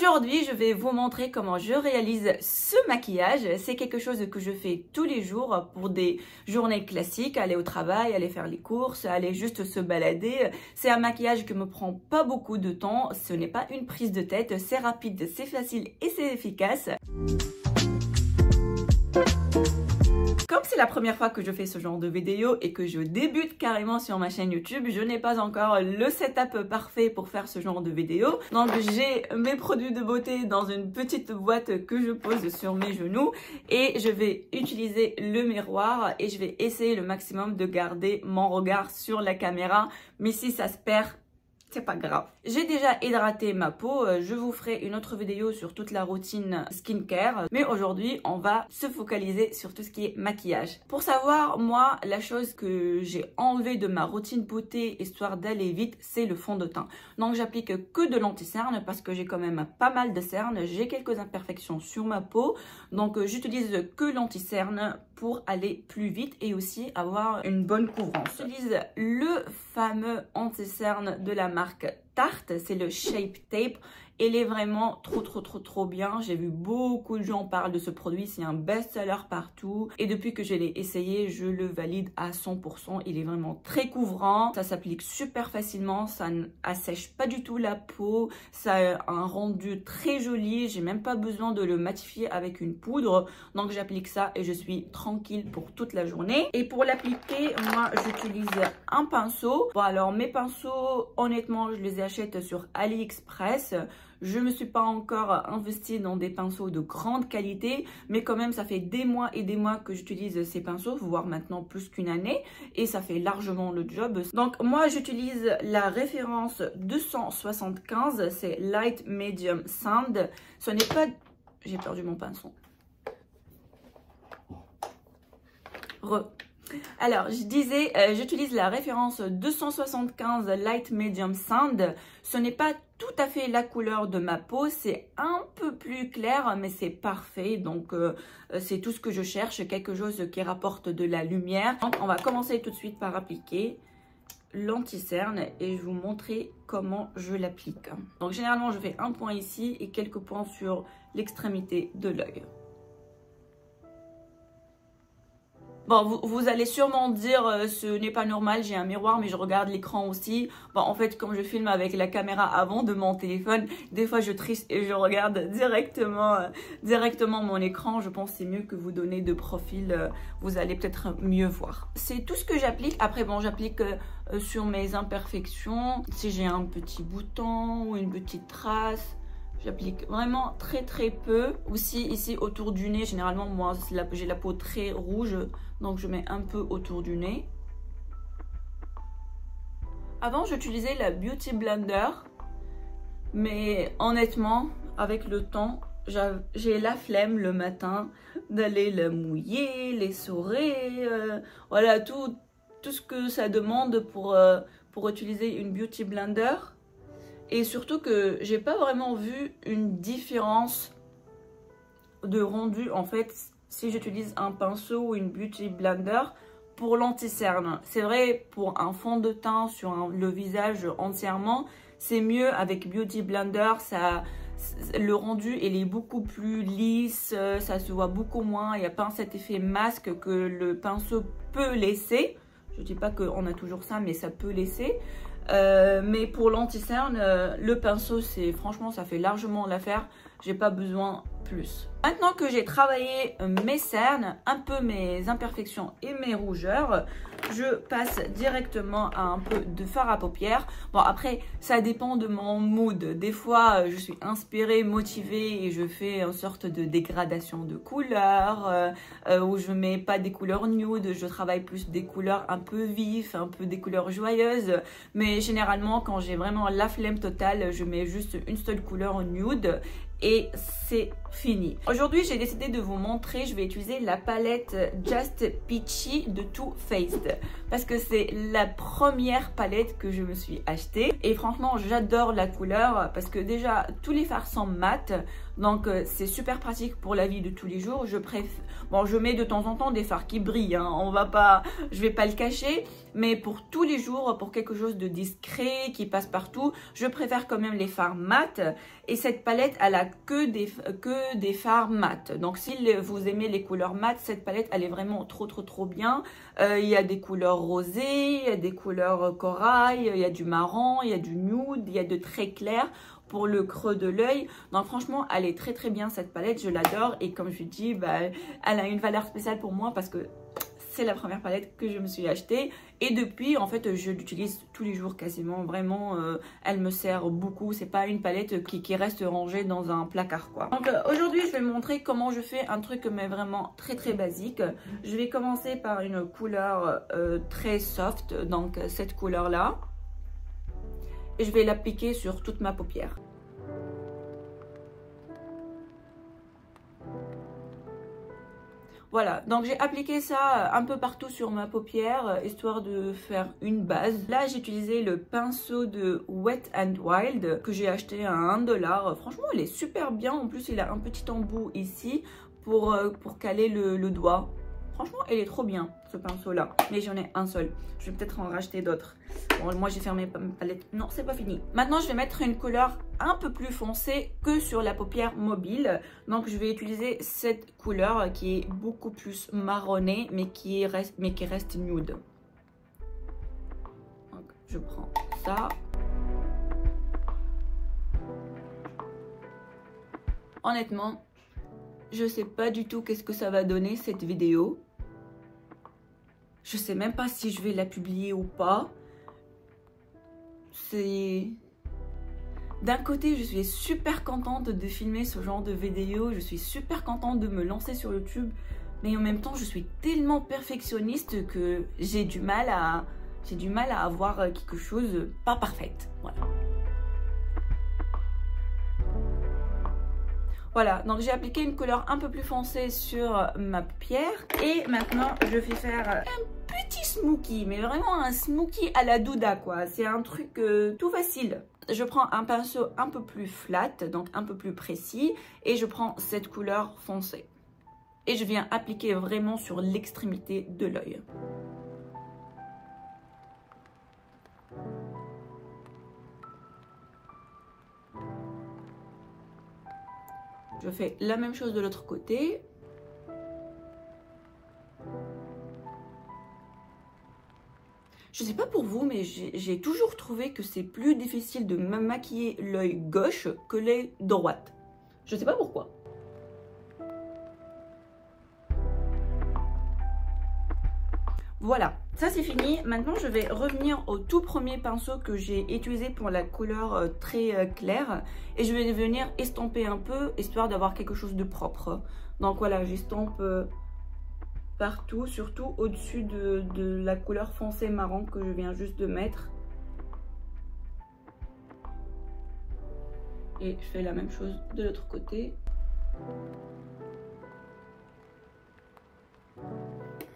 Aujourd'hui, je vais vous montrer comment je réalise ce maquillage. C'est quelque chose que je fais tous les jours pour des journées classiques, aller au travail, aller faire les courses, aller juste se balader. C'est un maquillage qui me prend pas beaucoup de temps. Ce n'est pas une prise de tête, c'est rapide, c'est facile et c'est efficace. Comme c'est la première fois que je fais ce genre de vidéo et que je débute carrément sur ma chaîne YouTube, je n'ai pas encore le setup parfait pour faire ce genre de vidéo. Donc j'ai mes produits de beauté dans une petite boîte que je pose sur mes genoux et je vais utiliser le miroir et je vais essayer le maximum de garder mon regard sur la caméra. Mais si ça se perd, c'est pas grave. J'ai déjà hydraté ma peau. Je vous ferai une autre vidéo sur toute la routine skincare. Mais aujourd'hui, on va se focaliser sur tout ce qui est maquillage. Pour savoir, moi, la chose que j'ai enlevée de ma routine beauté, histoire d'aller vite, c'est le fond de teint. Donc, j'applique que de l'anti-cerne parce que j'ai quand même pas mal de cernes. J'ai quelques imperfections sur ma peau. Donc, j'utilise que l'anti-cerne pour aller plus vite et aussi avoir une bonne couvrance. J'utilise le fameux anti-cerne de la marque Tarte, c'est le Shape Tape. Il est vraiment trop bien. J'ai vu beaucoup de gens parler de ce produit, c'est un best-seller partout. Et depuis que je l'ai essayé, je le valide à 100%. Il est vraiment très couvrant, ça s'applique super facilement, ça n'assèche pas du tout la peau. Ça a un rendu très joli, j'ai même pas besoin de le matifier avec une poudre. Donc j'applique ça et je suis tranquille pour toute la journée. Et pour l'appliquer, moi j'utilise un pinceau. Bon alors mes pinceaux, honnêtement, je les achète sur AliExpress. Je ne me suis pas encore investie dans des pinceaux de grande qualité, mais quand même ça fait des mois et des mois que j'utilise ces pinceaux, voire maintenant plus qu'une année, et ça fait largement le job. Donc moi j'utilise la référence 275, c'est Light Medium Sand. Ce n'est pas... J'ai perdu mon pinceau. Alors, je disais, j'utilise la référence 275 Light Medium Sand. Ce n'est pas tout à fait la couleur de ma peau, c'est un peu plus clair, mais c'est parfait. Donc, c'est tout ce que je cherche, quelque chose qui rapporte de la lumière. Donc, on va commencer tout de suite par appliquer l'anti-cerne et je vais vous montrer comment je l'applique. Donc, généralement, je fais un point ici et quelques points sur l'extrémité de l'œil. Bon, vous allez sûrement dire ce n'est pas normal, j'ai un miroir mais je regarde l'écran aussi. Bon, en fait, comme je filme avec la caméra avant de mon téléphone, des fois je triche et je regarde directement mon écran. Je pense que c'est mieux que vous donnez de profil, vous allez peut-être mieux voir. C'est tout ce que j'applique. Après, bon, j'applique sur mes imperfections. Si j'ai un petit bouton ou une petite trace, j'applique vraiment très peu. Aussi ici autour du nez, généralement moi j'ai la peau très rouge, donc je mets un peu autour du nez. Avant j'utilisais la Beauty Blender, mais honnêtement avec le temps j'ai la flemme le matin d'aller la mouiller, l'essorer, voilà tout ce que ça demande pour utiliser une Beauty Blender. Et surtout que j'ai pas vraiment vu une différence de rendu en fait si j'utilise un pinceau ou une Beauty Blender pour l'anti-cerne. C'est vrai pour un fond de teint sur le visage entièrement, c'est mieux avec Beauty Blender, le rendu il est beaucoup plus lisse, ça se voit beaucoup moins, il n'y a pas cet effet masque que le pinceau peut laisser. Je dis pas qu'on a toujours ça, mais ça peut laisser. Mais pour l'anti-cerne, le pinceau, franchement, ça fait largement l'affaire. J'ai pas besoin plus. Maintenant que j'ai travaillé mes cernes, un peu mes imperfections et mes rougeurs, je passe directement à un peu de fard à paupières. Bon, après, ça dépend de mon mood. Des fois, je suis inspirée, motivée et je fais une sorte de dégradation de couleurs où je mets pas des couleurs nude, je travaille plus des couleurs un peu vives, un peu des couleurs joyeuses. Mais généralement, quand j'ai vraiment la flemme totale, je mets juste une seule couleur nude et c'est fini. Aujourd'hui, j'ai décidé de vous montrer, je vais utiliser la palette Just Peachy de Too Faced parce que c'est la première palette que je me suis achetée et franchement, j'adore la couleur parce que déjà, tous les fards sont mat, donc c'est super pratique pour la vie de tous les jours. Bon, je mets de temps en temps des fards qui brillent, hein, je vais pas le cacher, mais pour tous les jours, pour quelque chose de discret qui passe partout, je préfère quand même les fards mat. Et cette palette, elle a que des fards mat. Donc si vous aimez les couleurs mat, cette palette, elle est vraiment trop bien. Il y a des couleurs rosées, il y a des couleurs corail, il y a du marron, il y a du nude, il y a de très clair pour le creux de l'œil. Donc franchement, elle est très bien cette palette, je l'adore. Et comme je dis, bah, elle a une valeur spéciale pour moi parce que c'est la première palette que je me suis achetée. Et depuis, en fait, je l'utilise tous les jours quasiment. Vraiment, elle me sert beaucoup. C'est pas une palette qui reste rangée dans un placard, quoi. Donc aujourd'hui, je vais vous montrer comment je fais un truc mais vraiment très basique. Je vais commencer par une couleur très soft, donc cette couleur-là. Et je vais l'appliquer sur toute ma paupière. Voilà, donc j'ai appliqué ça un peu partout sur ma paupière, histoire de faire une base. Là, j'ai utilisé le pinceau de Wet n Wild que j'ai acheté à 1 $. Franchement, il est super bien. En plus, il a un petit embout ici pour caler le doigt. Franchement, il est trop bien, ce pinceau-là. Mais j'en ai un seul. Je vais peut-être en racheter d'autres. Bon, moi, j'ai fermé ma palette. Non, c'est pas fini. Maintenant, je vais mettre une couleur un peu plus foncée que sur la paupière mobile. Donc, je vais utiliser cette couleur qui est beaucoup plus marronnée, mais qui reste nude. Donc, je prends ça. Honnêtement, je sais pas du tout qu'est-ce que ça va donner cette vidéo. Je sais même pas si je vais la publier ou pas. C'est... D'un côté, je suis super contente de filmer ce genre de vidéo. Je suis super contente de me lancer sur YouTube. Mais en même temps, je suis tellement perfectionniste que j'ai du mal à avoir quelque chose pas parfaite. Voilà. Voilà, donc j'ai appliqué une couleur un peu plus foncée sur ma paupière. Et maintenant, je vais faire un petit smokey, mais vraiment un smokey à la Douda, quoi. C'est un truc tout facile. Je prends un pinceau un peu plus flat, donc un peu plus précis. Et je prends cette couleur foncée. Et je viens appliquer vraiment sur l'extrémité de l'œil. Je fais la même chose de l'autre côté. Je sais pas pour vous, mais j'ai toujours trouvé que c'est plus difficile de me maquiller l'œil gauche que l'œil droite. Je sais pas pourquoi. Voilà, ça c'est fini. Maintenant, je vais revenir au tout premier pinceau que j'ai utilisé pour la couleur très claire. Et je vais venir estomper un peu, histoire d'avoir quelque chose de propre. Donc voilà, j'estompe partout, surtout au-dessus de la couleur foncée marron que je viens juste de mettre. Et je fais la même chose de l'autre côté.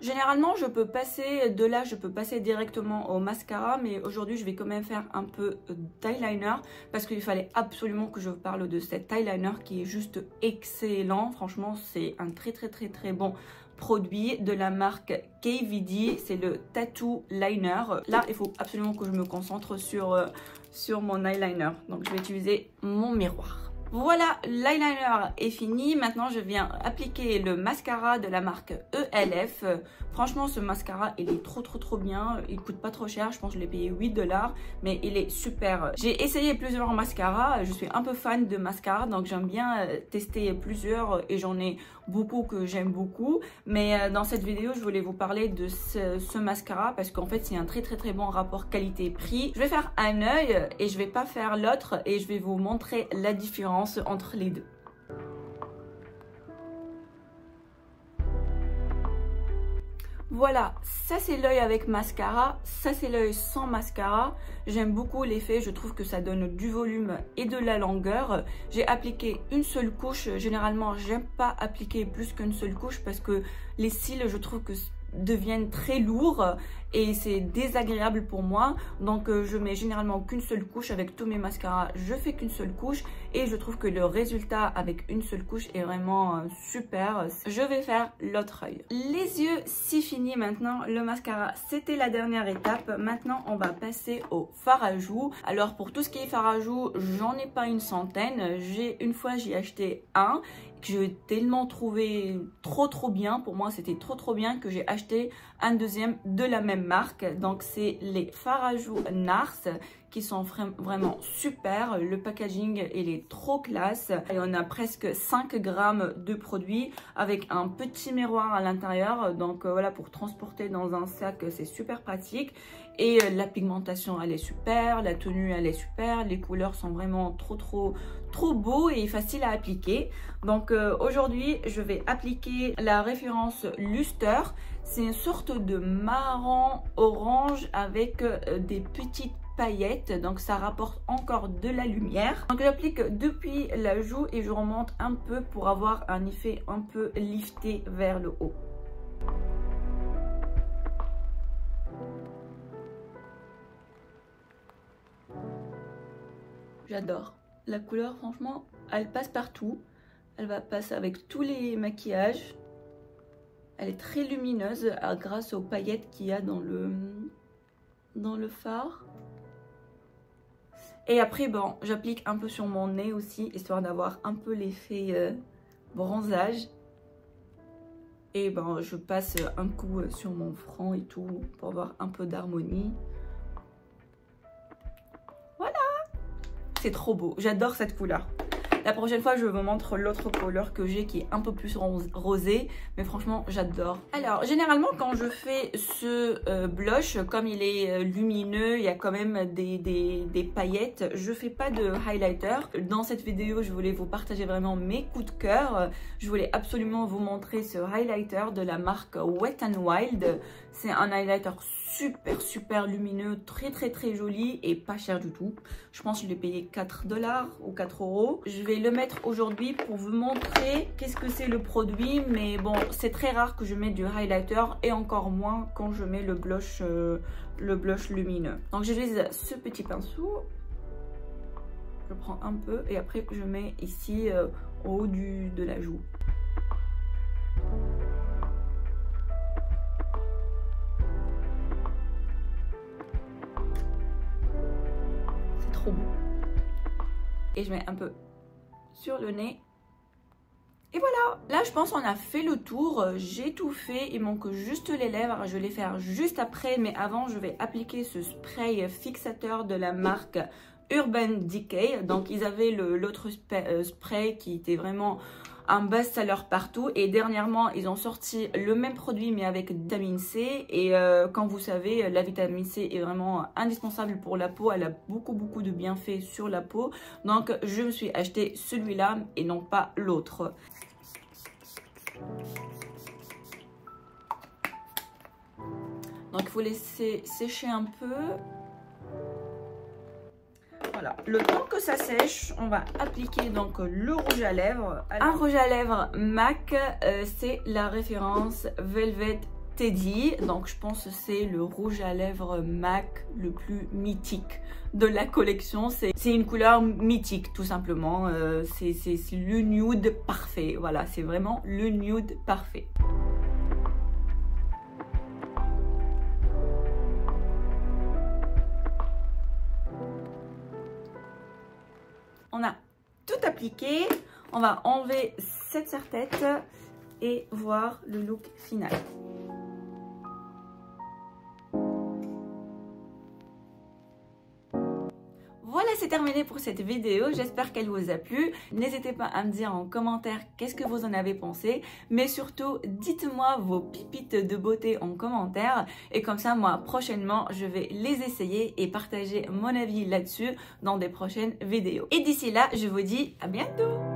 Généralement, je peux passer de là, je peux passer directement au mascara, mais aujourd'hui, je vais quand même faire un peu d'eyeliner parce qu'il fallait absolument que je vous parle de cet eyeliner qui est juste excellent. Franchement, c'est un très bon produit de la marque KVD, c'est le Tattoo Liner. Là, il faut absolument que je me concentre sur mon eyeliner. Donc, je vais utiliser mon miroir. Voilà, l'eyeliner est fini. Maintenant, je viens appliquer le mascara de la marque ELF. Franchement, ce mascara, il est trop bien. Il coûte pas trop cher. Je pense que je l'ai payé 8 $, mais il est super. J'ai essayé plusieurs mascaras. Je suis un peu fan de mascara, donc j'aime bien tester plusieurs et j'en ai beaucoup que j'aime beaucoup. Mais dans cette vidéo, je voulais vous parler de ce mascara parce qu'en fait, c'est un très bon rapport qualité-prix. Je vais faire un œil et je vais pas faire l'autre et je vais vous montrer la différence entre les deux. Voilà, ça c'est l'œil avec mascara, ça c'est l'œil sans mascara. J'aime beaucoup l'effet, je trouve que ça donne du volume et de la longueur. J'ai appliqué une seule couche, généralement j'aime pas appliquer plus qu'une seule couche parce que les cils, je trouve que deviennent très lourds et c'est désagréable pour moi. Donc je mets généralement qu'une seule couche avec tous mes mascaras. Je fais qu'une seule couche et je trouve que le résultat avec une seule couche est vraiment super. Je vais faire l'autre œil. Les yeux, c'est fini maintenant. Le mascara, c'était la dernière étape. Maintenant, on va passer au fard à joues. Alors pour tout ce qui est fard à joues, j'en ai pas une centaine. Une fois, j'ai acheté un que j'ai tellement trouvé trop bien. Pour moi, c'était trop bien que j'ai acheté un deuxième de la même marque. Donc c'est les fards à joues NARS qui sont vraiment super. Le packaging, il est trop classe. Et on a presque 5 grammes de produits avec un petit miroir à l'intérieur. Donc voilà, pour transporter dans un sac, c'est super pratique. Et la pigmentation, elle est super. La tenue, elle est super. Les couleurs sont vraiment trop beaux et faciles à appliquer. Donc aujourd'hui, je vais appliquer la référence Luster. C'est une sorte de marron orange avec des petites paillettes, donc ça rapporte encore de la lumière. Donc j'applique depuis la joue et je remonte un peu pour avoir un effet un peu lifté vers le haut. J'adore la couleur, franchement, elle passe partout. Elle va passer avec tous les maquillages. Elle est très lumineuse grâce aux paillettes qu'il y a dans le fard. Et après, bon, j'applique un peu sur mon nez aussi, histoire d'avoir un peu l'effet bronzage. Et bon, je passe un coup sur mon front et tout, pour avoir un peu d'harmonie. Voilà! C'est trop beau, j'adore cette couleur. La prochaine fois, je vous montre l'autre couleur que j'ai qui est un peu plus rosé. Mais franchement, j'adore. Alors, généralement, quand je fais ce blush, comme il est lumineux, il y a quand même des paillettes. Je fais pas de highlighter. Dans cette vidéo, je voulais vous partager vraiment mes coups de cœur. Je voulais absolument vous montrer ce highlighter de la marque Wet n Wild. C'est un highlighter super lumineux, très joli et pas cher du tout. Je pense que je l'ai payé 4 $ ou 4 €. Je vais le mettre aujourd'hui pour vous montrer qu'est-ce que c'est le produit, mais bon, c'est très rare que je mette du highlighter et encore moins quand je mets le blush lumineux. Donc j'utilise ce petit pinceau, je prends un peu et après je mets ici au haut de la joue. Trop beau. Et je mets un peu sur le nez. Et voilà, là je pense qu'on a fait le tour. J'ai tout fait, il manque juste les lèvres. Je vais les faire juste après, mais avant je vais appliquer ce spray fixateur de la marque Urban Decay. Donc ils avaient l'autre spray qui était vraiment un best-seller partout et dernièrement ils ont sorti le même produit mais avec vitamine C et comme vous savez la vitamine C est vraiment indispensable pour la peau, elle a beaucoup de bienfaits sur la peau, donc je me suis acheté celui-là et non pas l'autre. Donc il faut laisser sécher un peu. Voilà, le temps que ça sèche, on va appliquer donc le rouge à lèvres. Alors, un rouge à lèvres MAC, c'est la référence Velvet Teddy. Donc je pense que c'est le rouge à lèvres MAC le plus mythique de la collection. C'est une couleur mythique tout simplement. C'est le nude parfait. Voilà, c'est vraiment le nude parfait. On a tout appliqué, on va enlever cette serre-tête et voir le look final. Voilà, c'est terminé pour cette vidéo. J'espère qu'elle vous a plu. N'hésitez pas à me dire en commentaire qu'est-ce que vous en avez pensé. Mais surtout, dites-moi vos pépites de beauté en commentaire. Et comme ça, moi, prochainement, je vais les essayer et partager mon avis là-dessus dans des prochaines vidéos. Et d'ici là, je vous dis à bientôt!